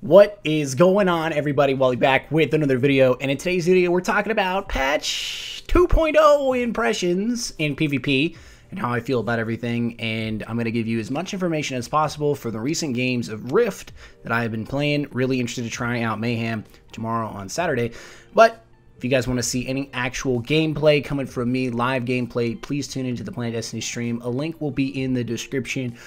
What is going on, everybody? Wally back with another video, and in today's video we're talking about patch 2.0 impressions in PvP and how I feel about everything. And I'm going to give you as much information as possible for the recent games of Rift that I have been playing. Really interested to try out Mayhem tomorrow on Saturday. But if you guys want to see any actual gameplay coming from me, live gameplay, please tune into the Planet Destiny stream. A link will be in the description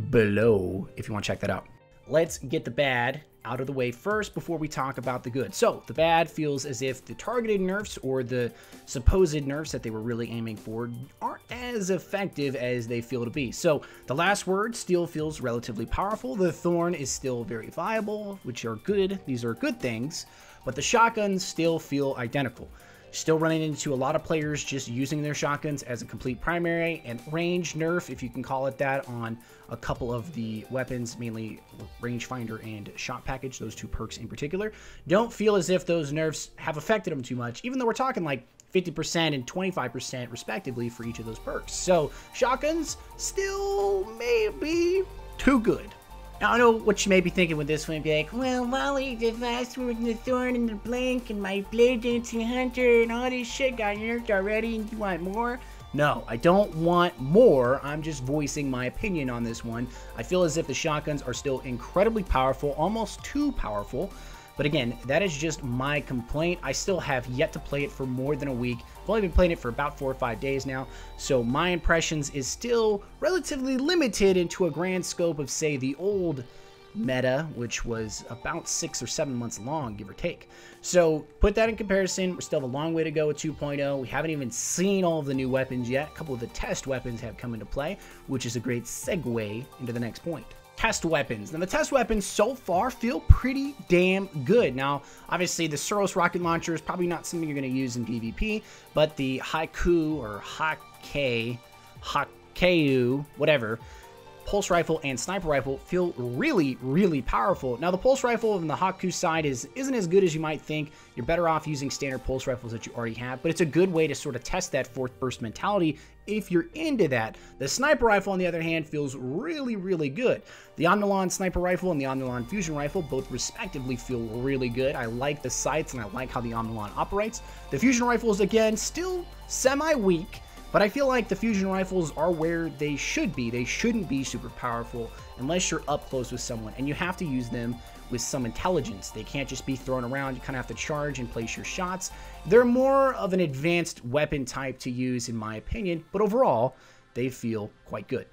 below if you want to check that out. Let's get the bad out of the way first before we talk about the good. So the bad feels as if the targeted nerfs or the supposed nerfs that they were really aiming for aren't as effective as they feel to be. So the last word still feels relatively powerful. The thorn is still very viable, which are good. These are good things, but the shotguns still feel identical. Still running into a lot of players just using their shotguns as a complete primary, and range nerf, if you can call it that, on a couple of the weapons, mainly rangefinder and shot package, those two perks in particular. Don't feel as if those nerfs have affected them too much, even though we're talking like 50% and 25% respectively for each of those perks. So shotguns still may be too good. Now, I know what you may be thinking with this one. Be like, well, Wally, the last word and the thorn and the blank and my blade dancing hunter and all this shit got nerfed already, and you want more? No, I don't want more. I'm just voicing my opinion on this one. I feel as if the shotguns are still incredibly powerful, almost too powerful. But again, that is just my complaint. I still have yet to play it for more than a week. I've only been playing it for about 4 or 5 days now. So my impressions is still relatively limited into a grand scope of, say, the old meta, which was about 6 or 7 months long, give or take. So put that in comparison. We're still have a long way to go with 2.0. We haven't even seen all of the new weapons yet. A couple of the test weapons have come into play, which is a great segue into the next point. Test weapons. Now, the test weapons so far feel pretty damn good. Now, obviously, the Suros rocket launcher is probably not something you're going to use in PvP, but the Haiku or Hakeu, whatever, pulse rifle and sniper rifle feel really, really powerful. Now, the pulse rifle on the Haku side isn't as good as you might think. You're better off using standard pulse rifles that you already have, but it's a good way to sort of test that fourth burst mentality if you're into that. The sniper rifle, on the other hand, feels really, really good. The Omnilon sniper rifle and the Omnilon fusion rifle both respectively feel really good. I like the sights and I like how the Omnilon operates. The fusion rifles, again, still semi-weak, but I feel like the fusion rifles are where they should be. They shouldn't be super powerful unless you're up close with someone, and you have to use them with some intelligence. They can't just be thrown around. You kind of have to charge and place your shots. They're more of an advanced weapon type to use, in my opinion, but overall, they feel quite good.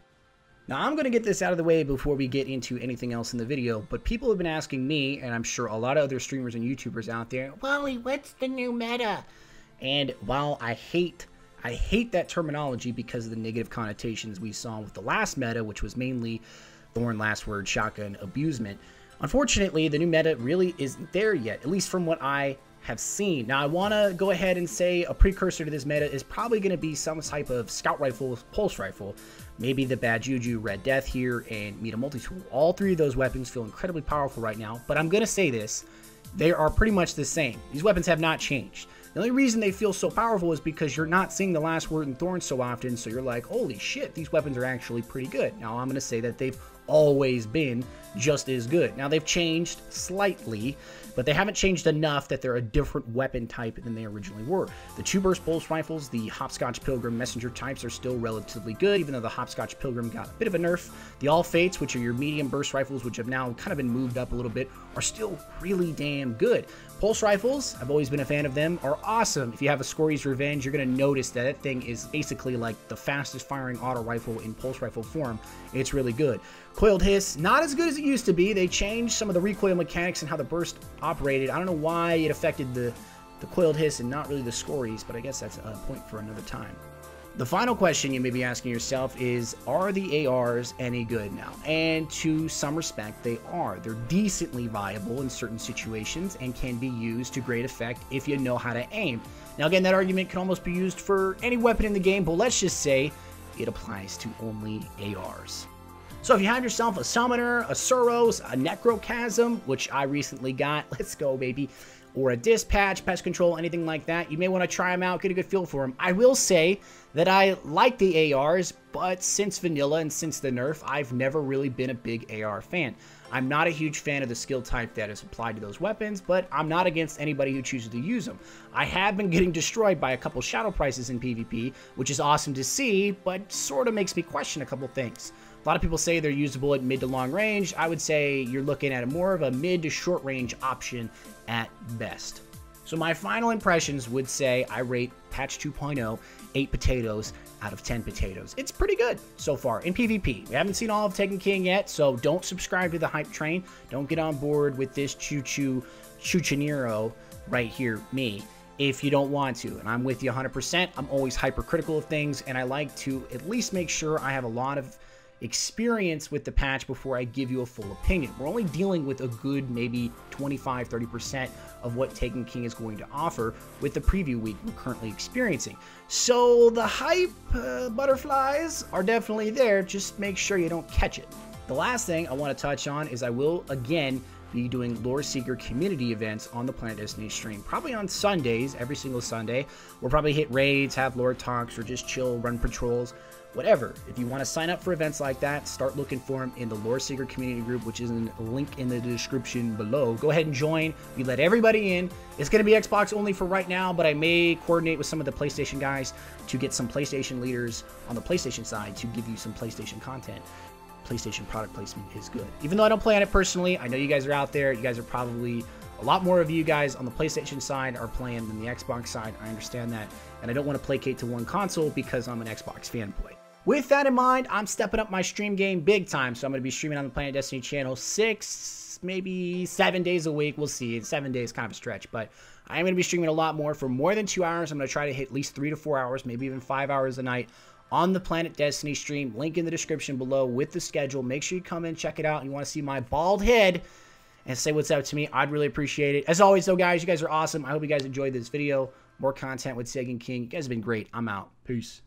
Now, I'm going to get this out of the way before we get into anything else in the video, but people have been asking me, and I'm sure a lot of other streamers and YouTubers out there, Wally, what's the new meta? And while I hate that terminology because of the negative connotations we saw with the last meta, which was mainly thorn, last word, shotgun, abusement. Unfortunately, the new meta really isn't there yet, at least from what I have seen. Now, I want to go ahead and say a precursor to this meta is probably going to be some type of scout rifle, pulse rifle, maybe the Bad Juju, Red Death here, and Meta Multi-Tool. All three of those weapons feel incredibly powerful right now, but I'm going to say this, they are pretty much the same. These weapons have not changed. The only reason they feel so powerful is because you're not seeing the last word and thorn so often, so you're like, holy shit, these weapons are actually pretty good. Now, I'm going to say that they've always been just as good. Now, they've changed slightly, but they haven't changed enough that they're a different weapon type than they originally were. The 2-burst pulse rifles, the Hopscotch Pilgrim messenger types are still relatively good, even though the Hopscotch Pilgrim got a bit of a nerf. The All Fates, which are your medium burst rifles, which have now kind of been moved up a little bit, are still really damn good. Pulse rifles, I've always been a fan of them, are awesome. If you have a Scori's Revenge, you're going to notice that that thing is basically like the fastest firing auto rifle in pulse rifle form. It's really good. Coiled Hiss, not as good as it used to be. They changed some of the recoil mechanics and how the burst operated. I don't know why it affected the Coiled Hiss and not really the Scori's, but I guess that's a point for another time. The final question you may be asking yourself is, are the ARs any good now? And to some respect, they are. They're decently viable in certain situations and can be used to great effect if you know how to aim. Now, again, that argument can almost be used for any weapon in the game, but let's just say it applies to only ARs. So if you have yourself a Summoner, a Suros, a Necrochasm, which I recently got, let's go, baby, or a dispatch, pest control, anything like that, you may want to try them out, get a good feel for them. I will say that I like the ARs, but since vanilla and since the nerf, I've never really been a big AR fan. I'm not a huge fan of the skill type that is applied to those weapons, but I'm not against anybody who chooses to use them. I have been getting destroyed by a couple shadow prices in PvP, which is awesome to see, but sort of makes me question a couple things. A lot of people say they're usable at mid to long range. I would say you're looking at more of a mid to short range option at best. So my final impressions would say I rate patch 2.0 8 potatoes out of 10 potatoes. It's pretty good so far in PvP. We haven't seen all of Taken King yet, so don't subscribe to the hype train. Don't get on board with this Chuchinero right here, me, if you don't want to. And I'm with you 100%. I'm always hypercritical of things, and I like to at least make sure I have a lot of experience with the patch before I give you a full opinion. We're only dealing with a good maybe 25-30% of what Taken King is going to offer with the preview week we're currently experiencing. So the hype butterflies are definitely there. Just make sure you don't catch it. The last thing I want to touch on is I will again be doing Lore Seeker community events on the Planet Destiny stream, probably on Sundays, every single Sunday. We'll probably hit raids, have lore talks, or just chill, run patrols, whatever. If you want to sign up for events like that, start looking for them in the Lore Seeker community group, which is a link in the description below. Go ahead and join. We let everybody in. It's going to be Xbox only for right now, but I may coordinate with some of the PlayStation guys to get some PlayStation leaders on the PlayStation side to give you some PlayStation content. PlayStation product placement is good. Even though I don't play on it personally, I know you guys are out there. You guys are probably, a lot more of you guys on the PlayStation side are playing than the Xbox side. I understand that. And I don't want to placate to one console because I'm an Xbox fanboy. With that in mind, I'm stepping up my stream game big time. So I'm going to be streaming on the Planet Destiny channel 6, maybe 7 days a week. We'll see. 7 days, kind of a stretch. But I'm going to be streaming a lot more for more than 2 hours. I'm going to try to hit at least 3 to 4 hours, maybe even 5 hours a night on the Planet Destiny stream. Link in the description below with the schedule. Make sure you come in, check it out. And you want to see my bald head and say what's up to me, I'd really appreciate it. As always, though, guys, you guys are awesome. I hope you guys enjoyed this video. More content with Taken King. You guys have been great. I'm out. Peace.